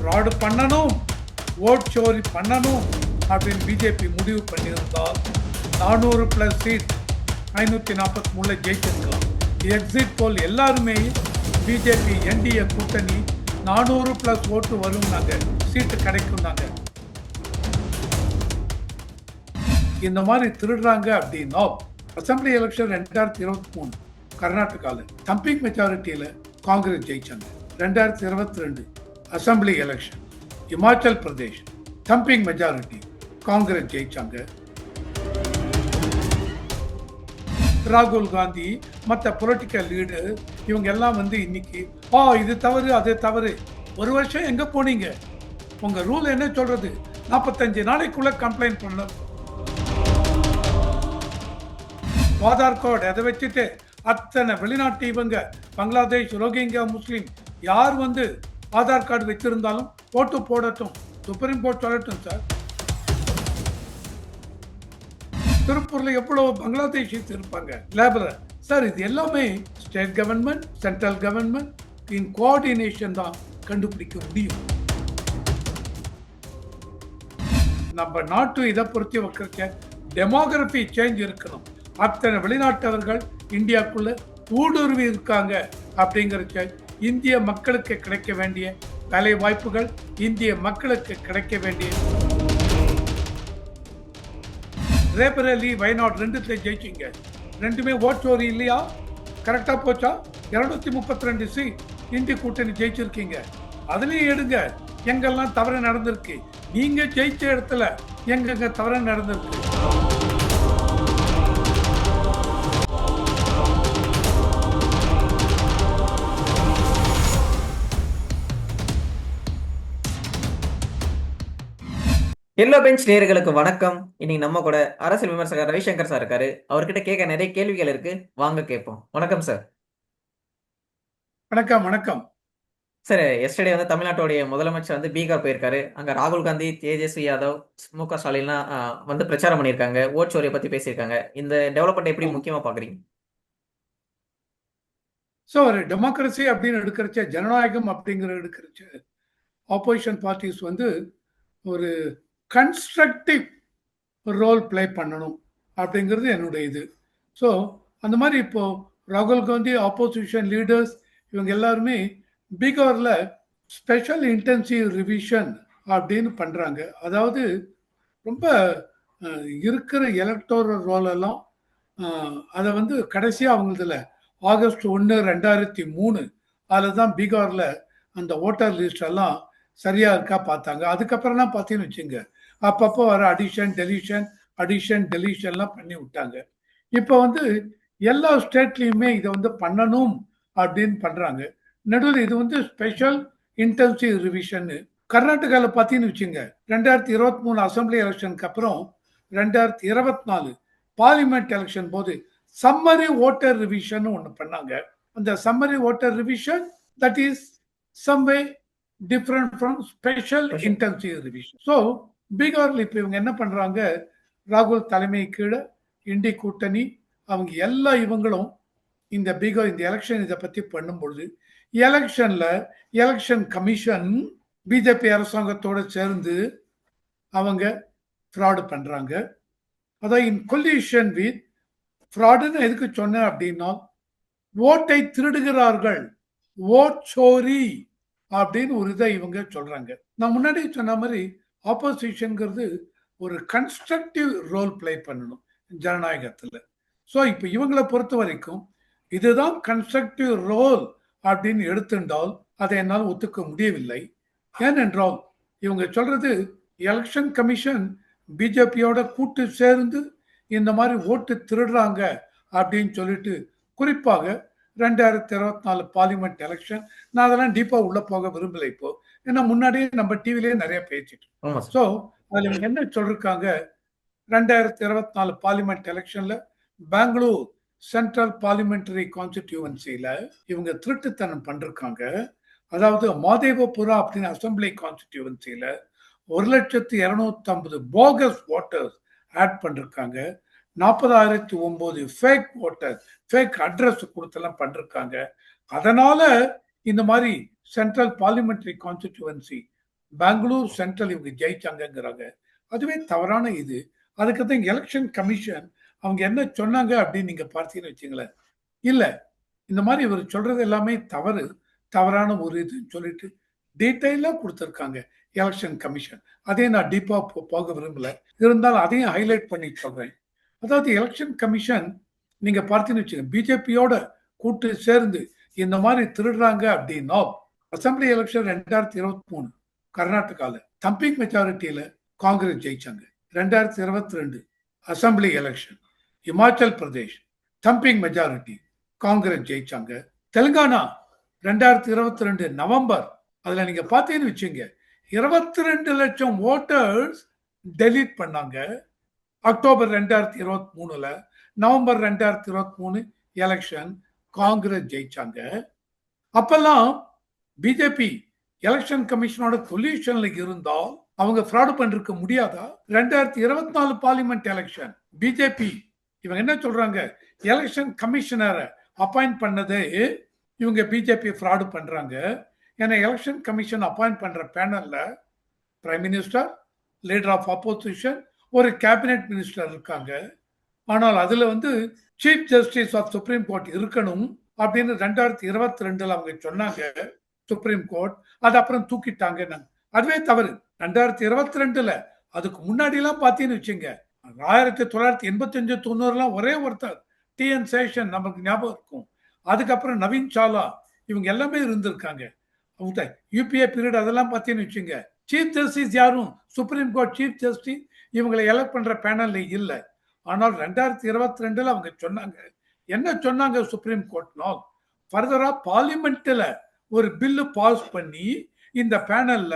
Fraud பண்ணணும், vote சோரி பண்ணணும் அப்படின்னு பிஜேபி முடிவு பண்ணியிருந்தால் 400+ சீட் 543 ஜெயிச்சிருக்கலாம். எக்ஸிட் போல் எல்லாருமே பிஜேபி என்டிஏ கூட்டணி 400+ ஓட்டு வரும், சீட்டு கிடைக்கும். இந்த மாதிரி திருடுறாங்க அப்படின்னா அசம்பிளி எலெக்ஷன் 2023 கர்நாடகாவில் தம்பிங் மெஜாரிட்டியில் காங்கிரஸ் ஜெயிச்சாங்க. 2022 assembly election Himachal Pradesh thumping majority Congress ஜெயிச்சாங்க. ராகுல் காந்தி மற்ற பொலிட்டிக்கல் லீடர் இவங்க எல்லாம் இன்னைக்கு இது தவறு அது தவறு. ஒரு வருஷம் எங்க போனீங்க? உங்க ரூல் என்ன சொல்றது? 45 நாளைக்குள்ள கம்ப்ளைண்ட் பண்ணணும். ஆதார் கார்டு அதை வச்சுட்டு அத்தனை வெளிநாட்டு இவங்க பங்களாதேஷ், ரோஹிங்கியா, முஸ்லீம் யார் ஆதார் கார்டு வச்சிருந்தாலும் ஓட்டு போடட்டும், சுப்ரீம் கோர்ட் சொல்லட்டும் சார். திருப்பூர்ல எவ்வளவு பங்களாதேஷிஸ் இருப்பாங்க லேபரர் சார். இது எல்லாமே ஸ்டேட் கவர்மெண்ட், சென்ட்ரல் கவர்மெண்ட் இன் கோஆர்டினேஷன் தான் கண்டுபிடிக்க முடியும். நம்ம நாட்டு இதை பொறுத்து வைக்க டெமோகிராபி சேஞ்ச் இருக்கணும். அத்தனை வெளிநாட்டவர்கள் இந்தியாவுக்குள்ள ஊடுருவி இருக்காங்க அப்படிங்கிற இந்திய மக்களுக்கு கிடைக்க வேண்டிய வேலை வாய்ப்புகள், இந்திய மக்களுக்கு கிடைக்க வேண்டிய ரேபரேலி வயநாடு 2 ஜெயிச்சிங்க. 2மே ஓட் சோரி இல்லையா? கரெக்டா போச்சா? 232 சீட் இந்திய கூட்டணி ஜெயிச்சிருக்கீங்க. அதுலயும் எடுங்க எங்கெல்லாம் தவறு நடந்திருக்கு. நீங்க ஜெயிச்ச இடத்துல எங்க தவறு நடந்திருக்கு. எல்லோ பெஞ்ச் நேயர்களுக்கு வணக்கம். இன்னைக்கு நம்ம கூட அரசியல் விமர்சகர் ரவிசங்கர் சார் இருக்காரு. அவர்கிட்ட கேட்க நிறைய கேள்விகள் இருக்கு, வாங்க கேட்போம். வணக்கம் சார். வணக்கம். வணக்கம் சார். எஸ்டர்டே தமிழ்நாட்டுடைய முதலமைச்சர் பீகார் போயிருக்காரு. அங்க ராகுல் காந்தி, தேஜஸ்வி யாதவ், மு.க. ஸ்டாலின்லாம் பிரச்சாரம் பண்ணியிருக்காங்க. ஓட் சோரியை பத்தி பேசியிருக்காங்க. இந்த டெவலப்மெண்ட் எப்படி முக்கியமா பாக்குறீங்க? ஸோ ஒரு டெமோக்ரஸி அப்படின்னு எடுக்கிறச்ச, ஜனநாயகம் அப்படிங்கிற எடுக்கிறச்ச ஆப்போசிஷன் பார்ட்டிஸ் ஒரு கன்ஸ்ட்ரக்டிவ் ரோல் பிளே பண்ணணும் அப்படிங்கிறது என்னுடைய இது. ஸோ அந்த மாதிரி இப்போ ராகுல் காந்தி, ஆப்போசிஷன் லீடர்ஸ் இவங்க எல்லாருமே பீகாரில் ஸ்பெஷல் இன்டென்சிவ் ரிவிஷன் அப்படின்னு பண்ணுறாங்க. அதாவது ரொம்ப இருக்கிற எலக்டோரல் ரோலெல்லாம் அதை கடைசியாக அவங்களதுல ஆகஸ்ட் 1, 2003 அதில் தான் பீகாரில் அந்த ஓட்டர் லிஸ்ட் எல்லாம் சரியா இருக்கா பார்த்தாங்க. அதுக்கப்புறம்லாம் பார்த்தீங்கன்னு வச்சுங்க, அப்பப்போ வர அடிஷன் டெலிஷன்லாம் பண்ணி விட்டாங்க. இப்போ எல்லா ஸ்டேட்லையுமே இதை பண்ணணும் அப்படின்னு பண்றாங்க. நடுவில் இது ஸ்பெஷல் இன்டென்சிவ் ரிவிஷன். கர்நாடகாவில் பார்த்தீங்கன்னு வச்சுங்க, 2023 அசம்பிளி எலெக்ஷனுக்கு அப்புறம் 2024 பார்லிமெண்ட் எலெக்ஷன் போது சம்மரி ஓட்டர் ரிவிஷன் ஒன்று பண்ணாங்க. அந்த summary voter revision that is somewhat different from special intensive revision. So பீகார்ல இப்போ இவங்க என்ன பண்றாங்க, ராகுல் தலைமை கீழே இண்டி கூட்டணி அவங்க எல்லா இவங்களும் இந்த பீகார் இந்த எலெக்ஷன் இதை பத்தி பண்ணும்பொழுது எலெக்ஷன் கமிஷன் பிஜேபி அரசாங்கத்தோட சேர்ந்து அவங்க ஃப்ராடு பண்றாங்க. அதாவது இன் கொலிஷன் வித் ஃப்ராடுன்னு எதுக்கு சொன்னேன் அப்படின்னா, ஓட்டை திருடுகிறார்கள், ஓட் சோரி அப்படின்னு ஒரு இதை இவங்க சொல்றாங்க. நான் முன்னாடி சொன்ன மாதிரி ஆப்போசிஷன்ங்கிறது ஒரு கன்ஸ்ட்ரக்டிவ் ரோல் பிளே பண்ணணும் ஜனநாயகத்தில். ஸோ இப்போ இவங்களை பொறுத்த வரைக்கும் இதுதான் கன்ஸ்ட்ரக்டிவ் ரோல் அப்படின்னு எடுத்துட்டால் அதை என்னால் ஒத்துக்க முடியவில்லை. ஏனென்றால் இவங்க சொல்றது எலெக்ஷன் கமிஷன் பிஜேபியோட கூட்டு சேர்ந்து இந்த மாதிரி ஓட்டு திருடுறாங்க அப்படின்னு சொல்லிட்டு, குறிப்பாக 2024 பார்லிமெண்ட் எலெக்ஷன், நான் அதெல்லாம் டீப்பா உள்ள போக விரும்பல இப்போ, ஏன்னா முன்னாடியே நம்ம டிவிலேயே நிறைய பேசிட்டு. ஸோ அதுல என்ன சொல்லிருக்காங்க, 2024 பார்லிமெண்ட் எலெக்ஷன்ல பெங்களூர் சென்ட்ரல் பார்லிமெண்டரி கான்ஸ்டிடியூவன்சில இவங்க திருட்டுத்தனம் பண்றாங்க. அதாவது மாதேவபுரா அப்படின்னு அசம்பிளி கான்ஸ்டிடியூவன்சில 1,250,000 போகஸ் ஓட்டர்ஸ் ஆட் பண்ணிருக்காங்க. 40,009 ஃபேக் ஓட்டர், ஃபேக் அட்ரஸ் கொடுத்தெல்லாம் பண்ணிருக்காங்க. அதனால இந்த மாதிரி central parliamentary constituency Bengaluru central இவங்க ஜெயிச்சாங்கங்கிறாங்க. அதுவே தவறான இது. அதுக்கு தான் எலெக்ஷன் கமிஷன் அவங்க என்ன சொன்னாங்க அப்படின்னு நீங்க பார்த்தீங்கன்னு வச்சுங்களேன், இல்ல இந்த மாதிரி இவர் சொல்றது எல்லாமே தவறான ஒரு இதுன்னு சொல்லிட்டு டீட்டெயிலா கொடுத்துருக்காங்க எலெக்ஷன் கமிஷன். அதே நான் டீப்பா போக விரும்பல, இருந்தாலும் அதையும் ஹைலைட் பண்ணி சொல்றேன். அதாவது எலெக்ஷன் கமிஷன் நீங்க பார்த்தீங்கன்னு வச்சுங்க, பிஜேபியோட கூட்டு சேர்ந்து இந்த மாதிரி திருடுறாங்க அப்படின்னா, அசம்பிளி எலெக்ஷன் 2023 கர்நாடகால தம்பிங் மெஜாரிட்டியில காங்கிரஸ் ஜெயிச்சாங்க. 2022 assembly election Himachal Pradesh thumping majority Congress ஜெயிச்சாங்க. தெலுங்கானா 2022 நவம்பர், அதுல நீங்க பார்த்தீங்கன்னு வச்சுங்க, 22 லட்சம் ஓட்டர்ஸ் டெலீட் பண்ணாங்க. அக்டோபர் 2023ல நவம்பர் 2023 எலெக்ஷன் காங்கிரஸ் ஜெயிச்சாங்க. அப்பெல்லாம் பிஜேபி எலெக்ஷன் கமிஷனோட கொலியூஷன்ல இருந்தால் அவங்க ஃப்ராட் பண்ணிருக்க முடியாதா? 2024 பார்லிமெண்ட் எலெக்ஷன் பிஜேபி இவங்க என்ன சொல்றாங்க, எலெக்ஷன் கமிஷனரை அப்பாயிண்ட் பண்ணதே இவங்க பிஜேபி ஃப்ராடு பண்றாங்க. ஏன்னா எலெக்ஷன் கமிஷன் அப்பாயிண்ட் பண்ற பேனல்ல prime minister, leader of opposition, ஒரு கேபினெட் மினிஸ்டர் இருக்காங்க. ஆனால் அதுல chief justice of supreme court இருக்கணும் அப்படின்னு 2022 அவங்க சொன்னாங்க சுப்ரீம் கோர்ட். அது அப்புறம் தூக்கிட்டாங்க. அதுவே தவறு. 2022 அதுக்கு முன்னாடி எல்லாம் பாத்தீங்கன்னு வச்சுங்க, 1985-90 ஒரே ஒருத்தர் டிஎன் சேஷன் நமக்கு ஞாபகம் இருக்கும். அதுக்கப்புறம் நவீன் சாலா இவங்க எல்லாமே இருந்திருக்காங்க. யூபிஏ பீரியட் அதெல்லாம் பார்த்தீங்கன்னு வச்சுங்க, சீஃப் ஜஸ்டிஸ் யாரும் சுப்ரீம் கோர்ட் சீஃப் ஜஸ்டிஸ் இவங்களை எலெக்ட் பண்ற பேனல்ல இல்லை. ஆனால் 2022 அவங்க சொன்னாங்க, என்ன சொன்னாங்க சுப்ரீம் கோர்ட்னால், ஃபர்தரா பார்லிமெண்ட்ல ஒரு பில்லு பாஸ் பண்ணி இந்த பேனல்ல,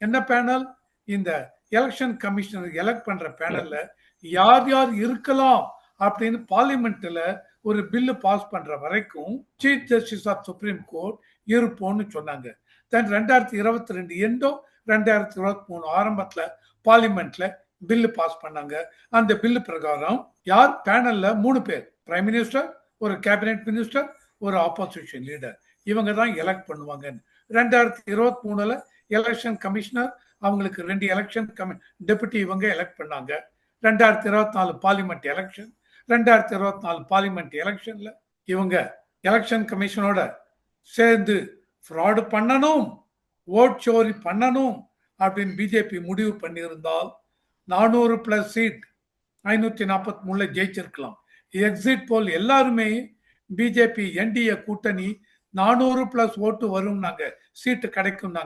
என்ன பேனல், இந்த எலெக்ஷன் கமிஷனர் எலெக்ட் பண்ற பேனல்ல யார் யார் இருக்கலாம் அப்படின்னு பார்லிமெண்ட்ல ஒரு பில்லு பாஸ் பண்ற வரைக்கும் chief justice of supreme court இருப்போம்னு சொன்னாங்க. தென் 2022 எண்டோ 2023 ஆரம்பத்துல பார்லிமெண்ட்ல பில்லு பாஸ் பண்ணாங்க. அந்த பில்லு பிரகாரம் யார் பேனல்ல 3 பேர், பிரைம் மினிஸ்டர், ஒரு கேபினெட் மினிஸ்டர், ஒரு ஆப்போசிஷன் லீடர், இவங்க தான் எலெக்ட் பண்ணுவாங்க. 2023 எலெக்ஷன் கமிஷனர் அவங்களுக்கு 2 எலெக்ஷன் டெபுட்டி இவங்க எலெக்ட் பண்ணாங்க. 2024 பார்லிமெண்ட் எலெக்ஷன், 2024 பார்லிமெண்ட் எலெக்ஷன்ல இவங்க எலெக்ஷன் கமிஷனோட சேர்ந்து ஃப்ராடு பண்ணணும், ஓட் சோரி பண்ணணும் அப்படின்னு பிஜேபி முடிவு பண்ணியிருந்தால் 400+ சீட் 543 ஜெயிச்சிருக்கலாம். எக்ஸிட் போல் எல்லாருமே பிஜேபி என்டிஏ கூட்டணி 400+ ஓட்டு வரும், சீட்டு கிடைக்கும்.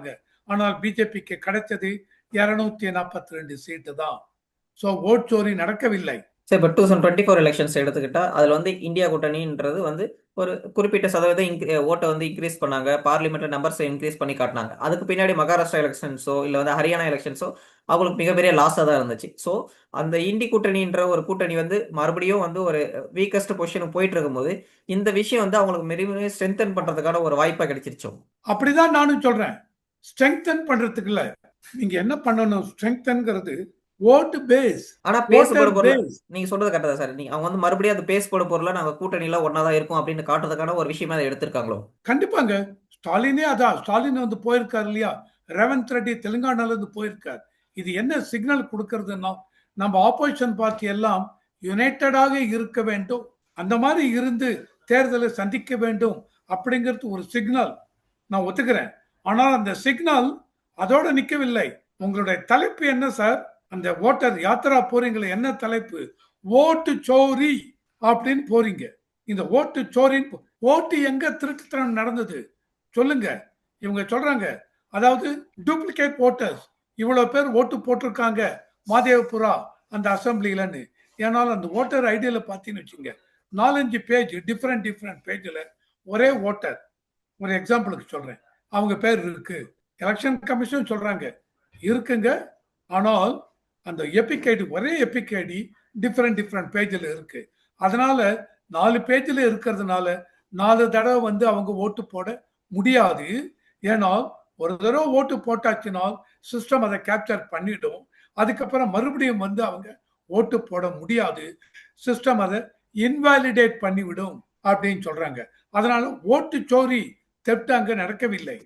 ஆனால் பிஜேபிக்கு கிடைச்சது 242 சீட்டு தான். ஸோ ஓட் சோரி நடக்கவில்லை. சரி, இப்போ 2024 எலெக்ஷன்ஸ் எடுத்துக்கிட்டா அதுல இந்தியா கூட்டணின்றது ஒரு குறிப்பிட்ட சதவீதம் ஓட்டை இன்க்ரீஸ் பண்ணாங்க, பார்லிமெண்ட்ல நம்பர்ஸ் இன்க்ரீஸ் பண்ணி காட்டினாங்க. அதுக்கு பின்னாடி மகாராஷ்டிரா எலெக்ஷன்ஸோ இல்லை ஹரியானா எலெக்ஷன்ஸோ அவங்களுக்கு மிகப்பெரிய லாஸாக தான் இருந்துச்சு. ஸோ அந்த இண்டி கூட்டணின்ற ஒரு கூட்டணி மறுபடியும் ஒரு வீக்கஸ்ட் பொசிஷனுக்கு போயிட்டு இருக்கும்போது இந்த விஷயம் அவங்களுக்கு மிகவும் ஸ்ட்ரென்தன் பண்றதுக்கான ஒரு வாய்ப்பா கிடைச்சிருச்சோம். அப்படிதான் நானும் சொல்றேன். ஸ்ட்ரென்தன் பண்றதுக்கு இல்ல, நீங்க என்ன பண்ணணும், ஸ்ட்ரென்தன்ங்கிறது ஓட்டு பேஸ். ஆனா பேசுபடு பொருள் நீங்க சொல்றது கரெக்டா சார். அவங்க மறுபடியும் அந்த பேசுபடு பொருளை நாங்க கூட்டணி எல்லாம் ஒன்னாதான் இருக்கும் அப்படின்னு காட்டுறதுக்கான ஒரு விஷயமா அதை எடுத்திருக்காங்களோ? கண்டிப்பாங்க. ஸ்டாலினே அதான், ஸ்டாலின் போயிருக்காரு இல்லையா, ரேவந்த் ரெட்டி தெலுங்கானால இருந்து போயிருக்காரு. இது என்ன சிக்னல் கொடுக்கறதுன்னா, நம்ம ஆப்போசிஷன் பார்ட்டி எல்லாம் யுனைடடாக இருக்க வேண்டும், அந்த மாதிரி இருந்து தேர்தலை சந்திக்க வேண்டும் அப்படிங்கிறது ஒரு சிக்னல். நான் ஒத்துக்கிறேன். ஆனால் அந்த சிக்னல் அதோட நிற்கவில்லை. உங்களுடைய தலைப்பு என்ன சார்? அந்த ஓட்டர் யாத்திரா போறீங்களே, என்ன தலைப்பு? ஓட்டு சோரி அப்படின்னு போறீங்க. இந்த ஓட்டு சோரின்னு, ஓட்டு எங்க திருட்டுத்தனம் நடந்தது சொல்லுங்க. இவங்க சொல்றாங்க, அதாவது டூப்ளிகேட் ஓட்டர்ஸ் இவ்வளவு பேர் ஓட்டு போட்டிருக்காங்க மாதேவபுரா அந்த அசம்பிளிலன்னு. ஏன்னாலும் அந்த ஓட்டர் ஐடியில பார்த்தீங்கன்னு வச்சுங்க, 4-5 பேஜ் டிஃப்ரெண்ட் பேஜ்ல ஒரே ஓட்டர். ஒரு எக்ஸாம்பிளுக்கு சொல்றேன், அவங்க பேர் இருக்கு. எலெக்ஷன் கமிஷன் சொல்றாங்க இருக்குங்க, ஆனால் அந்த எபிக் ஐடி, ஒரே எபிக் ஐடி டிஃப்ரெண்ட் பேஜ்ல இருக்கு. அதனால 4 பேஜ்ல இருக்கிறதுனால 4 தடவை அவங்க ஓட்டு போட முடியாது. ஏன்னால் ஒரு தடவை ஓட்டு போட்டாச்சுனால் சிஸ்டம் அதை கேப்சர் பண்ணிடும். அதுக்கப்புறம் மறுபடியும் அவங்க ஓட்டு போட முடியாது, சிஸ்டம் அதை இன்வாலிடேட் பண்ணிவிடும் அப்படின்னு சொல்றாங்க. அதனால ஓட்டு சோரி தெப்ட் அங்க நடக்கவில்லை.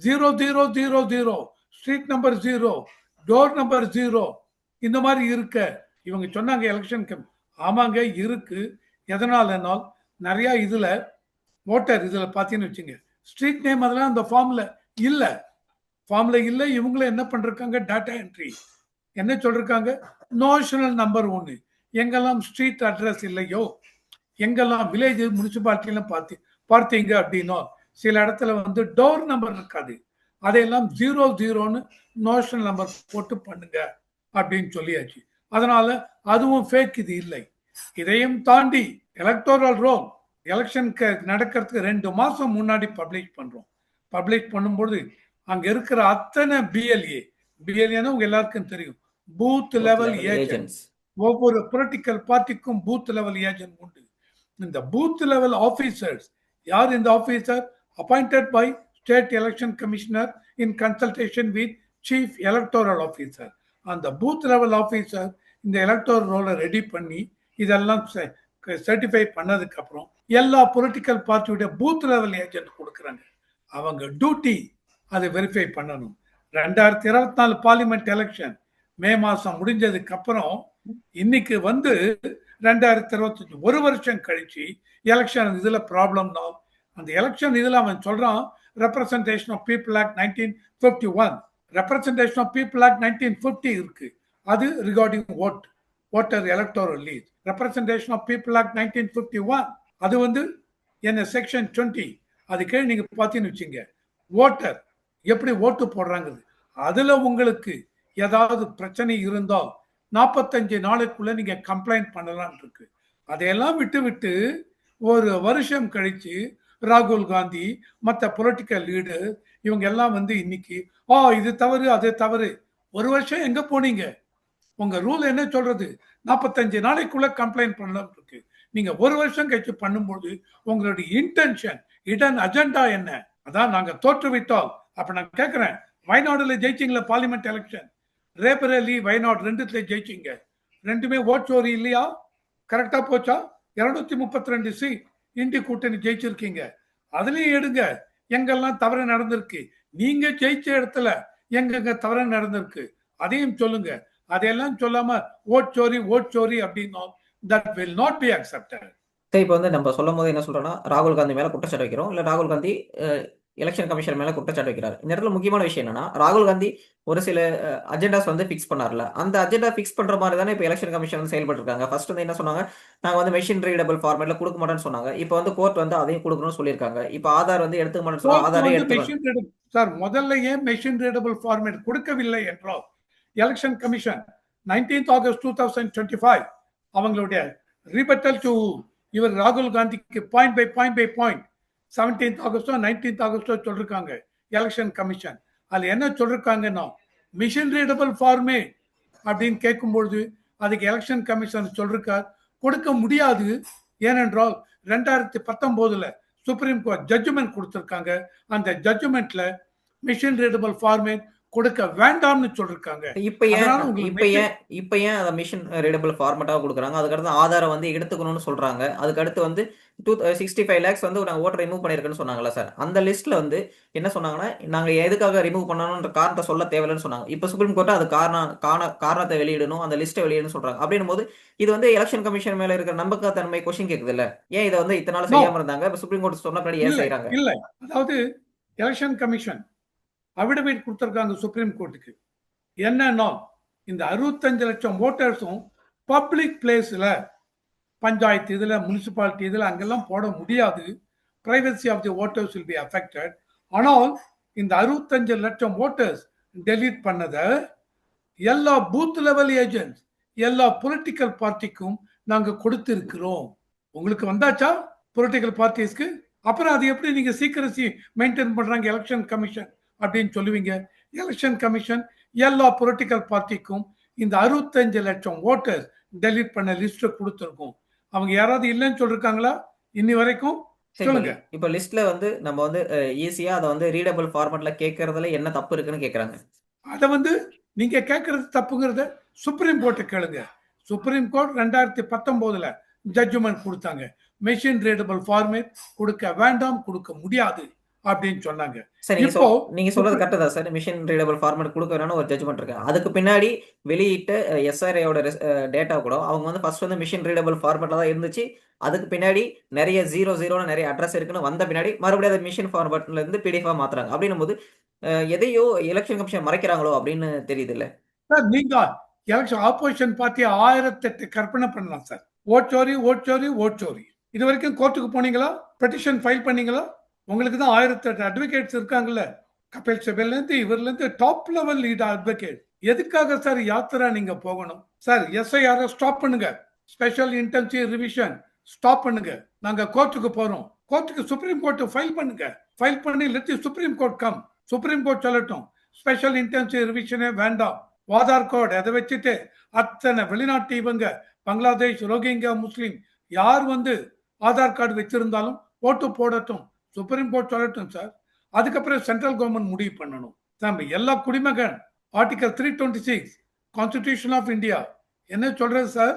0000 ஸ்ட்ரீட் நம்பர் 0, டோர் நம்பர் 0, இந்த மாதிரி இருக்க இவங்க சொன்னாங்க எலெக்ஷன் ஆமாங்க இருக்கு. எதனாலனால் நிறைய இதுல ஓட்டர் இதுல பாத்தீங்கன்னு வச்சுங்க, ஸ்ட்ரீட் நேம் அதெல்லாம் அந்த ஃபார்ம்ல இல்ல. இவங்கள என்ன பண்றாங்க, டேட்டா என்ட்ரி என்ன சொல்றாங்க, நோஷனல் நம்பர் 1. எங்கெல்லாம் ஸ்ட்ரீட் அட்ரஸ் இல்லையோ, எங்கெல்லாம் வில்லேஜ் முனிசிபாலிட்டிலாம் பார்த்தீங்க அப்படின்னா சில இடத்துல வந்து டோர் நம்பர் இருக்காது. அதையெல்லாம் 00ன்னு நோஷனல் நம்பர் போட்டு பண்ணுங்க அப்படின்னு சொல்லியாச்சு. அதனால அதுவும் ஃபேக், இது இல்லை. இதையும் தாண்டி எலக்டோரல் ரோல் எலெக்ஷன் நடக்கிறதுக்கு 2 மாசம் முன்னாடி பப்ளிஷ் பண்றோம். பப்ளிஷ் பண்ணும்போது அங்க இருக்கிற அத்தனை பிஎல்ஏன்னா உங்க எல்லாருக்கும் தெரியும், பூத் லெவல் ஏஜென்ட். ஒவ்வொரு பொலிட்டிக்கல் பார்ட்டிக்கும் பூத் லெவல் ஏஜென்ட் உண்டு. இந்த பூத் லெவல் ஆபீசர்ஸ் யார்? இந்த officer appointed by state election commissioner in consultation with chief electoral officer. அந்த பூத் லெவல் ஆபீசர் இந்த எலக்டோரல் ரோலை ரெடி பண்ணி இதெல்லாம் சர்டிஃபை பண்ணதுக்கு அப்புறம் எல்லா பொலிட்டிக்கல் பார்ட்டியுடைய பூத் லெவல் ஏஜென்ட் கொடுக்குறாங்க. அவங்க டியூட்டி அதை வெரிஃபை பண்ணணும். 2024 பார்லிமெண்ட் எலெக்ஷன் மே மாசம் முடிஞ்சதுக்கு அப்புறம் இன்னைக்கு வந்து 2025 ஒரு வருஷம் கழிச்சு எலெக்ஷன் இதுல ப்ராப்ளம்னா அந்த எலெக்ஷன் இதுல அவன் சொல்றான் representation of people act 1951, representation of people act 1950 இருக்கு. அது ரிகார்டிங் ஓட்டர் எலக்டோரல் லீஸ். ரெப்ரசன்டேஷன் ஆஃப் பீப்புள் ஆக்ட் 1951 அது வந்து என்ன செக்ஷன் 20. அது கீழே நீங்க பார்த்தீங்கன்னு வச்சுங்க, ஓட்டர் எப்படி ஓட்டு போடுறாங்கிறது. அதுல உங்களுக்கு ஏதாவது பிரச்சனை இருந்தால் 45 நாளுக்குள்ள நீங்க கம்ப்ளைண்ட் பண்ணலாம் இருக்கு. அதையெல்லாம் விட்டு ஒரு வருஷம் கழிச்சு ராகுல் காந்தி மற்ற பொலிட்டிக்கல் லீடர் இவங்க எல்லாம் வந்து இன்னைக்கு இது தவறு அது தவறு. ஒரு வருஷம் எங்க போனீங்க? உங்க ரூல் என்ன சொல்றது? 45 நாளைக்குள்ள கம்ப்ளைண்ட் பண்ணலாம் இருக்கு. நீங்க ஒரு வருஷம் கழிச்சு பண்ணும்போது உங்களுடைய இன்டென்ஷன் இடன் அஜெண்டா என்ன? அதான் நாங்க தோற்றுவிட்டோம். அப்ப நான் கேட்கிறேன், வயநாடுல ஜெயிச்சிங்களா பார்லிமெண்ட் எலெக்ஷன்? ரேபரேலி வயநாடு 2த்துல ஜெயிச்சிங்க. 2மே ஓட் சோரி இல்லையா? கரெக்டா போச்சா? 232 சீட் இந்தி கூட்டணி ஜெயிச்சிருக்கீங்க. அதுலயும் எடுங்க எங்கெல்லாம் தவறு நடந்திருக்கு. நீங்க ஜெயிச்ச இடத்துல எங்க தவறு நடந்திருக்கு அதையும் சொல்லுங்க. அதையெல்லாம் சொல்லாம ஓட் சோரி அப்படின்னா that will not be accepted. இப்போ வந்து நம்ம சொல்லும் போது என்ன சொல்றோம்னா, ராகுல் காந்தி மேல குற்றச்சாட்டு வைக்கிறோம், இல்ல ராகுல் காந்தி எலெக்ஷன் கமிஷன் மேல குற்றச்சாட்டு வைக்கிறார். இந்த இடத்துல முக்கியமான விஷயம் என்னன்னா, ராகுல் காந்தி ஒரு சில அஜெண்டாஸ் வந்து ஃபிக்ஸ் பண்ணார்ல, அந்த அஜெண்டா ஃபிக்ஸ் பண்ற மாதிரி தானே இப்போ எலெக்ஷன் கமிஷன் வந்து செயல்பட்டு இருக்காங்க. ஃபர்ஸ்ட் வந்து என்ன சொன்னாங்க, நாங்க வந்து மெஷின் ரீடபிள் ஃபார்மேட்ல கொடுக்க மாட்டோம்னு சொன்னாங்க. இப்போ வந்து கோர்ட் வந்து அதையும் கொடுக்கணும்னு சொல்லியிருக்காங்க. இப்போ ஆதார் வந்து எடுத்துக்க மாட்டேன்னு சொன்னா ஆதாரே எடுத்துக்க. சார் முதல்ல ஏன் மெஷின் ரீடபிள் ஃபார்மேட் கொடுக்கவில்லை என்றால், எலெக்ஷன் கமிஷன் 19th August 2025 அவங்களுடைய ரிபட்டல் டு இவர் ராகுல் காந்திக்கு point by point 17th August 19th August சொல்லிருக்காங்க எலெக்ஷன் கமிஷன். அதுல என்ன சொல்லிருக்காங்கன்னா, மிஷின் ரீடபிள் ஃபார்மேட் அப்படின்னு கேட்கும்பொழுது அதுக்கு எலெக்ஷன் கமிஷன் சொல்லிருக்கார் கொடுக்க முடியாது. ஏனென்றால் 2019 சுப்ரீம் கோர்ட் ஜட்ஜ்மெண்ட் கொடுத்திருக்காங்க. அந்த ஜட்ஜ்மெண்ட்ல மிஷின் ரீடபிள் ஃபார்மேட் கொடுக்க வேண்டாம்னு சொல்லிருக்காங்க. இப்ப ஏன் அத மிஷின் ரீடபிள் ஃபார்மேட்டா கொடுக்குறாங்க? அதுக்கடுத்து ஆதாரம் வந்து எடுத்துக்கணும்னு சொல்றாங்க. அதுக்கடுத்து வந்து 65 lakhs வந்து நான் ஓட்டர் ரிமூவ் பண்ணிருக்கேன்னு சொன்னாங்களா சார்? அந்த லிஸ்ட்ல வந்து என்ன சொன்னாங்கன்னா, நாங்க எதுக்காக ரிமூவ் பண்ணணும்ன்ற காரணத்தை சொல்ல தேவையில்லைன்னு சொன்னாங்க. இப்ப சுப்ரீம் கோர்ட் அது காரணத்தை வெளியிடணும், அந்த லிஸ்ட்டை வெளியிடணும் சொல்றாங்க. அப்படின்னும் போது இது வந்து எலெக்ஷன் கமிஷன் மேல இருக்கிற நம்பகத்தன்மை கொஸ்டின் கேக்குது இல்ல? ஏன் இதை வந்து இத்தனை நாள் செய்யாம இருந்தாங்க? இப்ப சுப்ரீம் கோர்ட் சொன்ன பின்னாடி ஏன் செய்யறாங்க? இல்ல, அதாவது எலெக்ஷன் கமிஷன் அபிடவிட் கொடுத்திருக்காங்க சுப்ரீம் கோர்ட்டுக்கு. என்னன்னா, இந்த 65 லட்சம் ஓட்டர்ஸும் பப்ளிக் பிளேஸ்ல பஞ்சாயத்து இதுல முனிசிபாலிட்டி இதுல அங்கெல்லாம் போட முடியாது. Privacy of the voters will be affected. ஆனால் இந்த 65 லட்சம் ஓட்டர்ஸ் டெலீட் பண்ணதை எல்லா பூத் லெவல் ஏஜென்ட்ஸ் எல்லா பொலிட்டிக்கல் பார்ட்டிக்கும் நாங்க கொடுத்திருக்கிறோம். உங்களுக்கு வந்தாச்சா பொலிட்டிக்கல் பார்ட்டிஸ்க்கு? அப்புறம் அது எப்படி நீங்க சீக்கிரசி மெயின்டைன் பண்றாங்க எலெக்ஷன் கமிஷன் அப்படின்னு சொல்லுவீங்க? எலெக்ஷன் கமிஷன் எல்லா பொலிட்டிக்கல் பார்ட்டிக்கும் இந்த 65 லட்சம் ஓட்டர்ஸ் டெலீட் பண்ண லிஸ்ட் கொடுத்திருக்கோம். அவங்க யாராவது இல்லைன்னு சொல்லிருக்காங்களா இன்னி வரைக்கும்? சொல்லுங்க. இப்ப லிஸ்ட்ல வந்து நம்ம வந்து ஈஸியா அதை வந்து ரீடபிள் ஃபார்மேட்ல கேட்கறதுல என்ன தப்பு இருக்குன்னு கேக்குறாங்க. அதை வந்து நீங்க கேட்கறது தப்புங்கிறத சுப்ரீம் கோர்ட்டை கேளுங்க. சுப்ரீம் கோர்ட் 2019 ஜட்ஜ்மெண்ட் கொடுத்தாங்க. மெஷின் ரீடபிள் ஃபார்மேட் கொடுக்க வேண்டாம், கொடுக்க முடியாது அப்படின்னு சொன்னாங்க. சார் இப்போ நீங்க சொல்றது கரெக்ட் தான் சார். மிஷின் ரீடபிள் ஃபார்மேட் கொடுக்க வேணும்னு ஒரு ஜட்ஜ்மெண்ட் இருக்கு. அதுக்கு பின்னாடி வெளியிட்ட எஸ்ஆர்ஏயோட டேட்டா கூட அவங்க வந்து ஃபர்ஸ்ட் வந்து மிஷின் ரீடபிள் ஃபார்மேட்ல தான் இருந்துச்சு. அதுக்கு பின்னாடி நிறைய 00 நிறைய அட்ரஸ் இருக்குன்னு வந்த பின்னாடி மறுபடியும் அதை மிஷின் ஃபார்மேட்ல இருந்து பிடிஎஃபா மாத்துறாங்க. அப்படின்னும் போது எதையோ எலெக்ஷன் கமிஷன் மறைக்கிறாங்களோ அப்படின்னு தெரியுது இல்ல சார் நீங்க எலெக்ஷன் ஆப்போசிஷன் பார்ட்டி 1008 கற்பனை பண்ணலாம் சார். ஓட்சோரி ஓட்சோரி ஓட்சோரி. இது வரைக்கும் கோர்ட்டுக்கு போனீங்களா? பெட்டிஷன் ஃபைல் பண்ணீங்களா? உங்களுக்கு தான் 1008 அட்வொகேட்ஸ் இருக்காங்கல்ல. கபில் சிபல்ல இருந்து இவர்ல இருந்து டாப் லெவல் லீடர் அட்வொகேட். எதுக்காக சார் யாத்திரா நீங்க போகணும் சார்? எஸ்ஐஆர் ஸ்டாப் பண்ணுங்க. ஸ்பெஷல் இன்டென்சிவ் ரிவிஷன் ஸ்டாப் பண்ணுங்க. நாங்க கோர்ட்டுக்கு போறோம். கோர்ட்டுக்கு சுப்ரீம் கோர்ட் ஃபைல் பண்ணுங்க. ஃபைல் பண்ணி let supreme court come. Supreme court சொல்லட்டும் ஸ்பெஷல் இன்டென்சிவ் ரிவிஷனே வேண்டாம். ஆதார் கார்டு அதை வச்சுட்டு அத்தனை வெளிநாட்டு இவங்க பங்களாதேஷ் ரோஹிங்கா முஸ்லீம் யார் வந்து ஆதார் கார்டு வச்சிருந்தாலும் ஓட்டு போடட்டும். சுப்ரீம் கோர்ட் சொல்லட்டும் சார். அதுக்கப்புறம் சென்ட்ரல் கவர்மெண்ட் முடிவு பண்ணணும். நம்ம எல்லா குடிமகன் ஆர்டிகல் 326 கான்ஸ்டிடியூஷன் ஆஃப் இந்தியா என்ன சொல்றது சார்?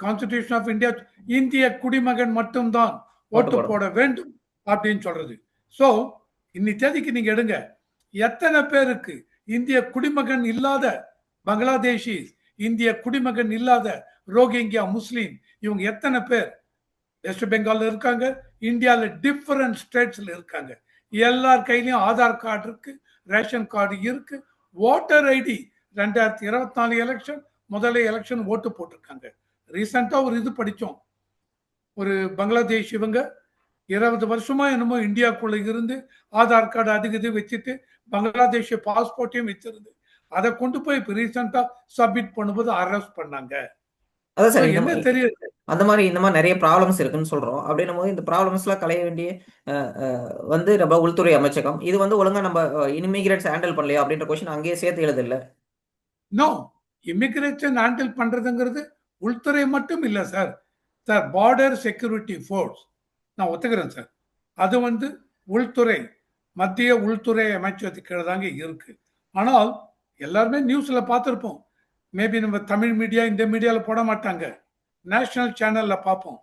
கான்ஸ்டிடியூஷன் ஆஃப் இந்தியா இந்திய குடிமகன் மட்டும்தான் ஓட்டு போட வேண்டும் அப்படின்னு சொல்றது. சோ இன்னி தேதிக்கு நீங்க எடுங்க, எத்தனை பேருக்கு இந்திய குடிமகன் இல்லாத பங்களாதேஷி, இந்திய குடிமகன் இல்லாத ரோஹிங்கியா முஸ்லீம் இவங்க எத்தனை பேர் வெஸ்ட் பெங்கால்ல இருக்காங்க, இந்தியாவில் டிஃபரண்ட் ஸ்டேட்ஸ்ல இருக்காங்க. எல்லார் கையிலயும் ஆதார் கார்டு இருக்கு, ரேஷன் கார்டு இருக்கு, ஓட்டர் ஐடி. 2024 எலெக்ஷன் முதல்ல எலெக்ஷன் ஓட்டு போட்டிருக்காங்க. ரீசெண்டா ஒரு இது படிச்சோம். ஒரு பங்களாதேஷ் இவங்க 20 வருஷமா என்னமோ இந்தியாக்குள்ள இருந்து ஆதார் கார்டு அதுக்கு இது வச்சுட்டு பங்களாதேஷ் பாஸ்போர்ட்டையும் வச்சிருந்து அதை கொண்டு போய் ரீசெண்டா சப்மிட் பண்ணும்போது அரெஸ்ட் பண்ணாங்க. அதான் சார் என்ன தெரியுது? அந்த மாதிரி இந்த மாதிரி நிறைய ப்ராப்ளம்ஸ் இருக்குன்னு சொல்றோம். அப்படின்னும் போது இந்த ப்ராப்ளம்ஸ்லாம் களைய வேண்டிய வந்து நம்ம உள்துறை அமைச்சகம் இது வந்து ஒழுங்கா நம்ம இமிகிரேட்ஸ் ஹேண்டில் பண்ணலையா அப்படின்ற கொஸ்டின் அங்கேயே சேர்த்து எழுதில்ல. நோ, இமிகிரேஷன் ஹேண்டில் பண்றதுங்கிறது உள்துறை மட்டும் இல்லை sir. Sir border security force நான் ஒத்துக்கிறேன் சார். அது வந்து உள்துறை, மத்திய உள்துறை அமைச்சகத்துக்கு தாங்க இருக்கு. ஆனால் எல்லாருமே நியூஸ்ல பார்த்துருப்போம். மேபி நம்ம தமிழ் மீடியா இந்த மீடியாவில் போட மாட்டாங்க, நேஷனல் சேனல்ல பார்ப்போம்.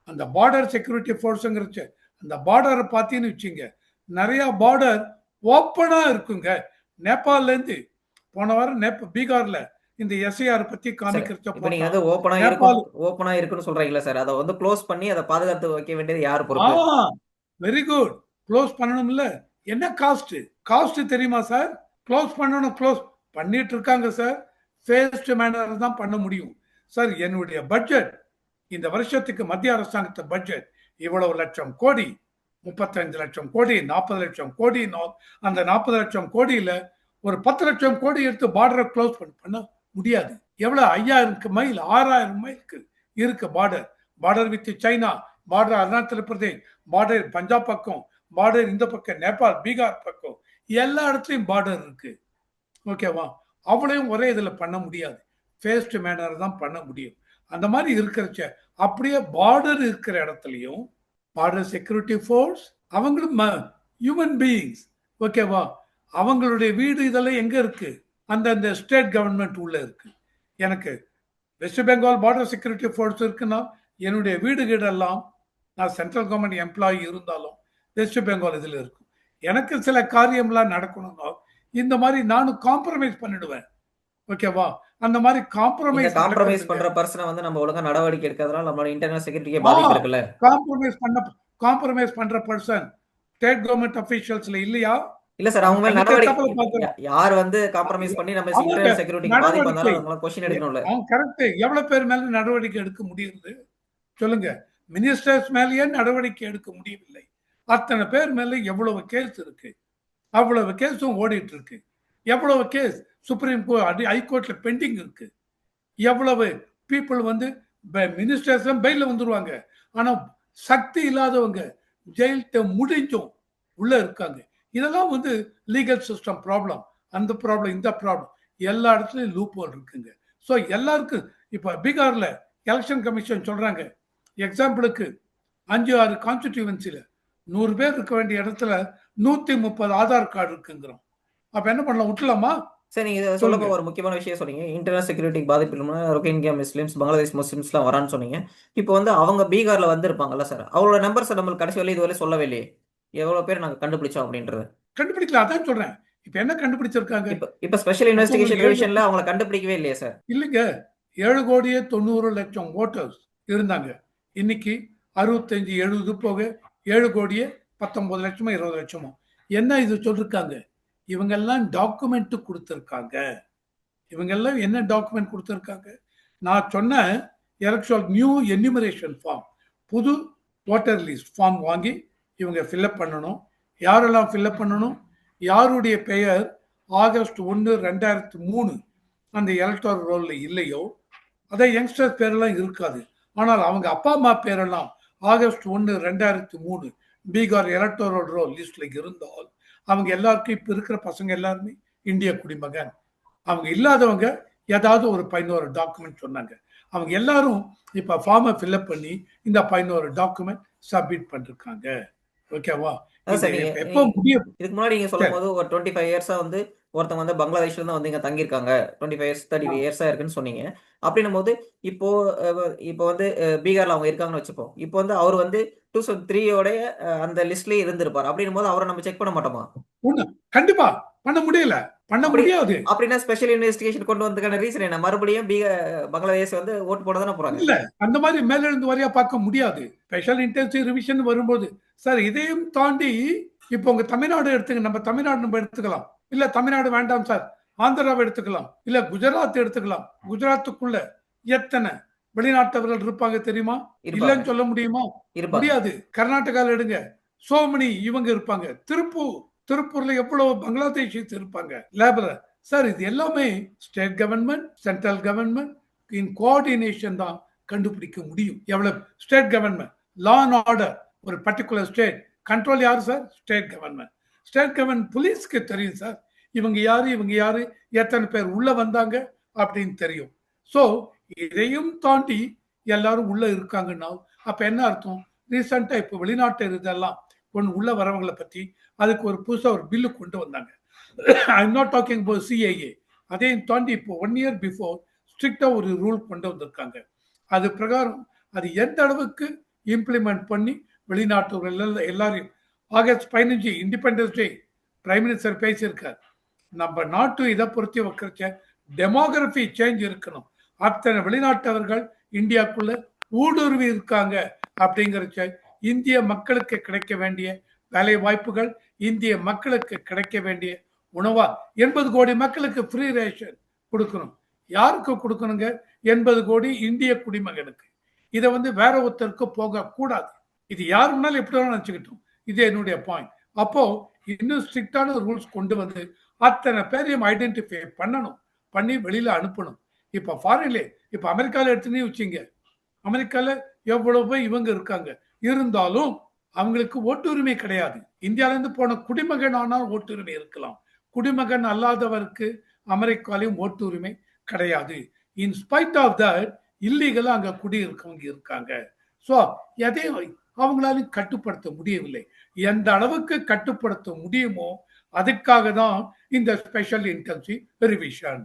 அந்த பார்டர் செக்யூரிட்டி ஃபோர்ஸுங்கிறச்சு அந்த பார்டரை பார்த்தீங்கன்னு வச்சுங்க, நிறைய பார்டர் ஓப்பனா இருக்குங்க. நேபாள்ல இருந்து போன வாரம் பீகார்ல இந்த எஸ்ஐஆர் பத்தி காமிக்கிறத நீங்க வந்து ஓப்பனா இருக்குன்னு சொல்றீங்களா சார்? அதை வந்து க்ளோஸ் பண்ணி அதை பாதுகாத்து வைக்க வேண்டியது யார் பொறுப்பு? Very good. க்ளோஸ் பண்ணணும்ல. என்ன காஸ்ட்? காஸ்ட் தெரியுமா சார்? க்ளோஸ் பண்ணணும், க்ளோஸ் பண்ணிட்டு இருக்காங்க சார். ஃபேஸ்ட் மேனர் தான் பண்ண முடியும் சார். என்னுடைய பட்ஜெட் இந்த வருஷத்துக்கு மத்திய அரசாங்கத்து பட்ஜெட் இவ்வளவு லட்சம் கோடி, 35 லட்சம் கோடி, 40 லட்சம் கோடி. அந்த 40 லட்சம் கோடியில ஒரு 10 லட்சம் கோடி எடுத்து பார்டரை க்ளோஸ் பண்ண முடியாது. எவ்வளவு 5000 மைல் 6000 மைலுக்கு இருக்கு border. Border with China, border Arunachal Pradesh, border Punjab பக்கம், பார்டர் இந்த பக்கம் நேபாள் பீகார் பக்கம், எல்லா இடத்துலயும் பார்டர் இருக்கு. ஓகேவா? அவ்வளையும் ஒரே இதுல பண்ண முடியாது. ஃபேஸ்ட் மேனர் தான் பண்ண முடியும். அந்த மாதிரி இருக்கிறச்ச அப்படியே பார்டர் இருக்கிற இடத்துலையும் பார்டர் செக்யூரிட்டி ஃபோர்ஸ் அவங்களும் ஹியூமன் பீயிங்ஸ். ஓகேவா? அவங்களுடைய வீடு இதெல்லாம் எங்க இருக்கு? அந்த ஸ்டேட் கவர்மெண்ட் உள்ள இருக்கு. எனக்கு west Bengal border security force இருக்குன்னா என்னுடைய வீடு கீடெல்லாம் நான் சென்ட்ரல் கவர்மெண்ட் எம்ப்ளாயி இருந்தாலும் வெஸ்ட் பெங்கால் இதில் இருக்கும். எனக்கு சில காரியம்லாம் நடக்கணும்னா இந்த மாதிரி நானும் காம்ப்ரமைஸ் பண்ணிடுவேன். ஓகேவா? அந்த மாதிரி காம்ப்ரமைஸ் பண்ற பர்சனை வந்து நம்ம ஒழுங்கா நடவடிக்கை எடுக்கிறதுனால நம்மளோட இன்டர்னல் செக்யூரிட்டிக்கு பாதிப்பு இருக்குல்ல. காம்ப்ரமைஸ் பண்ற பர்சன் ஸ்டேட் கவர்மெண்ட் அபிஷியல்ஸ்ல இல்லையா? இல்ல சார், அவங்க மேல நடவடிக்கை யார் வந்து காம்ப்ரமைஸ் பண்ணி நம்ம இன்டர்னல் செக்யூரிட்டிக்கு பாதிப்பு வந்தாலும் அவங்கள क्वेश्चन எடுக்கணும்ல. கரெக்ட். எவ்வளவு பேர் மேல நடவடிக்கை எடுக்க முடியுது சொல்லுங்க? மினிஸ்டர்ஸ் மேலேயே நடவடிக்கை எடுக்க முடியவில்லை. அத்தனை பேர் மேல எவ்வளவு கேஸ் இருக்கு? அவ்வளவு கேஸும் ஓடிட்டு இருக்கு. எவ்வளவு கேஸ் சுப்ரீம் கோர்ட், ஹைகோர்ட்ல பெண்டிங் இருக்கு. எவ்வளவு பீப்புள் வந்து மினிஸ்டர்ஸ் பெயில வந்துருவாங்க. ஆனா சக்தி இல்லாதவங்க ஜெயில்கிட்ட முடிஞ்சும் உள்ள இருக்காங்க. இதெல்லாம் வந்து லீகல் சிஸ்டம் ப்ராப்ளம். அந்த ப்ராப்ளம், இந்த ப்ராப்ளம், எல்லா இடத்துலயும் லூப் ஹோல் இருக்குங்க. ஸோ எல்லாருக்கும் இப்ப பீகார்ல எலெக்ஷன் கமிஷன் சொல்றாங்க, எக்ஸாம்பிளுக்கு 5-6 கான்ஸ்டிடியூவன்சில 100 பேர் இருக்க வேண்டிய இடத்துல 130 ஆதார் கார்டு இருக்குங்கிறோம். அப்ப என்ன பண்ணலாம்? விட்டுலாமா? சரி, நீங்க சொல்லுங்க. ஒரு முக்கியமான விஷயம் சொன்னீங்க, இன்டர்னல் செக்யூரிட்டிக்கு பாதிப்பு இல்லாம ரோஹிங்கியா முஸ்லிம்ஸ், பங்களாதேஷ் முஸ்லிம்ஸ்லாம் வரான்னு சொன்னீங்க. இப்போ வந்து அவங்க பீகார்ல வந்து இருப்பாங்கல்ல சார், அவங்களோட நம்பர்ஸ் நம்ம கடைசி வரையும் இதுவரை சொல்லவே இல்லையே. எவ்வளவு பேர் நாங்க கண்டுபிடிச்சோம் அப்படின்றது. கண்டுபிடிக்கல, அதான் சொல்றேன். இப்ப என்ன கண்டுபிடிச்சிருக்காங்க? இப்ப ஸ்பெஷல் அப்போ இன்வெஸ்டிகேஷன் உங்களுக்கு 7 டிவிஷன்ல அவங்கள கண்டுபிடிக்கவே இல்லையே சார். இல்லைங்க, 7,90,00,000 ஓட்டர்ஸ் இருந்தாங்க. இன்னைக்கு 65 70 போக 7,19,00,000 20,00,000. என்ன இது சொல்லிருக்காங்க? இவங்கெல்லாம் டாக்குமெண்ட் கொடுத்திருக்காங்க. இவங்கெல்லாம் என்ன டாக்குமெண்ட் கொடுத்திருக்காங்க? நான் சொன்ன எலக்ட்ரல் நியூ என்யூமரேஷன் ஃபார்ம், புது ஓட்டர் லிஸ்ட் ஃபார்ம் வாங்கி இவங்க ஃபில்அப் பண்ணணும். யாரெல்லாம் ஃபில்அப் பண்ணணும்? யாருடைய பெயர் ஆகஸ்ட் 1 2003 அந்த எலக்டோரல் ரோல்ல இல்லையோ, அதை யங்ஸ்டர் பேரெல்லாம் இருக்காது. ஆனால் அவங்க அப்பா அம்மா பேரெல்லாம் ஆகஸ்ட் 1 2003 பீகார் எலக்டோரல் ரோல் லிஸ்ட்ல இருந்தால் அவங்க எல்லாருக்கும் இப்ப இருக்கிற பசங்க எல்லாருமே இந்திய குடிமகன். அவங்க இல்லாதவங்க ஏதாவது ஒரு 11 டாக்குமெண்ட் சொன்னாங்க. அவங்க எல்லாரும் இப்ப ஃபார்மை ஃபில்அப் பண்ணி இந்த 11 டாக்குமெண்ட் சப்மிட் பண்ணிருக்காங்க. ஓகேவா? அதான் சார், நீங்க எப்போ முடியும்? இதுக்கு முன்னாடி நீங்க சொல்லும் போது ஒரு 25 இயர்ஸா வந்து ஒருத்தவங்க வந்து பங்களாதேஷ்ல இருந்து வந்து இங்க தங்கியிருக்காங்க, 25 இயர்ஸ் 30 இயர்ஸா இருக்குன்னு சொன்னீங்க. அப்படின்னும் போது இப்போ இப்போ வந்து பீகார்ல அவங்க இருக்காங்கன்னு வச்சுப்போம். இப்போ வந்து அவர் வந்து 2003 அந்த லிஸ்ட்லயே இருந்திருப்பார். அப்படின்னும் போது அவரை நம்ம செக் பண்ண மாட்டோமா? கண்டிப்பா பண்ண முடியல, பண்ண முடியாது. அப்படின்னா ஸ்பெஷல் இன்வெஸ்டிகேஷன் கொண்டு வந்ததுக்கான ரீசன் என்ன? மறுபடியும் பங்களாதேஷ் வந்து ஓட்டு போட தானே போறாங்க. இல்ல, அந்த மாதிரி மேலிருந்து வரையா பார்க்க முடியாது. ஸ்பெஷல் இன்டென்சிவ் ரிவிஷன் வரும்போது சார், இதையும் தாண்டி இப்போ உங்க தமிழ்நாடு எடுத்துங்க, நம்ம தமிழ்நாடு நம்ம எடுத்துக்கலாம். இல்ல தமிழ்நாடு வேண்டாம் சார், ஆந்திராவை எடுத்துக்கலாம், இல்ல குஜராத் எடுத்துக்கலாம். குஜராத்துக்குள்ள எத்தனை வெளிநாட்டவர்கள் இருப்பாங்க தெரியுமா? இல்லன்னு சொல்ல முடியுமா? முடியாது. கர்நாடகால எடுங்க, சோமனி இவங்க இருப்பாங்க. திருப்பூர்ல எவ்வளவு பங்களாதேஷிஸ் இருப்பாங்க லேபர். சார், இது எல்லாமே ஸ்டேட் கவர்மெண்ட், சென்ட்ரல் கவர்மெண்ட் இன் கோஆர்டினேஷன் தான் கண்டுபிடிக்க முடியும். எவ்வளவு state government law and order, ஒரு பர்டிகுலர் ஸ்டேட் கண்ட்ரோல் யாரு sir? State government. State government போலீஸ்க்கு தெரியும் சார், இவங்க யாரு எத்தனை பேர் உள்ள வந்தாங்க அப்படின்னு தெரியும். சோ இதையும் தாண்டி எல்லாரும் உள்ள இருக்காங்கன்னா அப்ப என்ன அர்த்தம்? ரீசெண்டா இப்ப வெளிநாட்டு இதெல்லாம் உள்ள வரவங்களை பத்தி அதுக்கு ஒரு புதுசா ஒரு பில்லு கொண்டு வந்தாங்க. I'm not talking about CAA. அதையும் தாண்டி இப்போ 1 இயர் பிஃபோர் ஸ்ட்ரிக்டா ஒரு ரூல் கொண்டு வந்திருக்காங்க. அது பிரகாரம் அது எந்த அளவுக்கு இம்ப்ளிமெண்ட் பண்ணி வெளிநாட்டவர்கள் எல்லாரையும் August 15 independence day prime minister பேசியிருக்கார். நம்ம நாட்டு இதை பொறுத்தி வைக்கிறச்ச டெமோகிராஃபி சேஞ்ச் இருக்கணும். அத்தனை வெளிநாட்டவர்கள் இந்தியாவுக்குள்ள ஊடுருவி இருக்காங்க அப்படிங்கிறச்ச இந்திய மக்களுக்கு கிடைக்க வேண்டிய வேலை வாய்ப்புகள், இந்திய மக்களுக்கு கிடைக்க வேண்டிய உணவா 80 கோடி மக்களுக்கு ஃப்ரீ ரேஷன் கொடுக்கணும். யாருக்கு கொடுக்கணுங்க? 80 கோடி இந்திய குடிமகனுக்கு. இதை வந்து வேற ஒருத்தருக்கு போக கூடாது. இது யார் முன்னாலும் எப்படி வேணாலும் நினைச்சுக்கிட்டோம். இது என்னுடைய பாயிண்ட். அப்போ இன்னும் ஸ்ட்ரிக்டான ரூல்ஸ் கொண்டு வந்து அத்தனை பேரையும் ஐடென்டிஃபை பண்ணணும், பண்ணி வெளியில அனுப்பணும். இப்ப ஃபாரின்ல, இப்ப அமெரிக்கால எடுத்துனே வச்சுங்க, அமெரிக்கால எவ்வளவு இவங்க இருக்காங்க, இருந்தாலும் அவங்களுக்கு ஓட்டுரிமை கிடையாது. இந்தியால இருந்து போன குடிமகன் ஆனால் ஓட்டுரிமை இருக்கலாம், குடிமகன் அல்லாதவருக்கு அமெரிக்காலையும் ஓட்டுரிமை கிடையாது. இன் ஸ்பைட் ஆஃப் தட் இல்லீகலா அங்க குடியிருக்கவங்க இருக்காங்க. சோ எதையும் அவங்களாலும் கட்டுப்படுத்த முடியவில்லை. எந்த அளவுக்கு கட்டுப்படுத்த முடியுமோ அதுக்காக தான் இந்த ஸ்பெஷல் இன்டென்சிவ் ரிவிஷன்.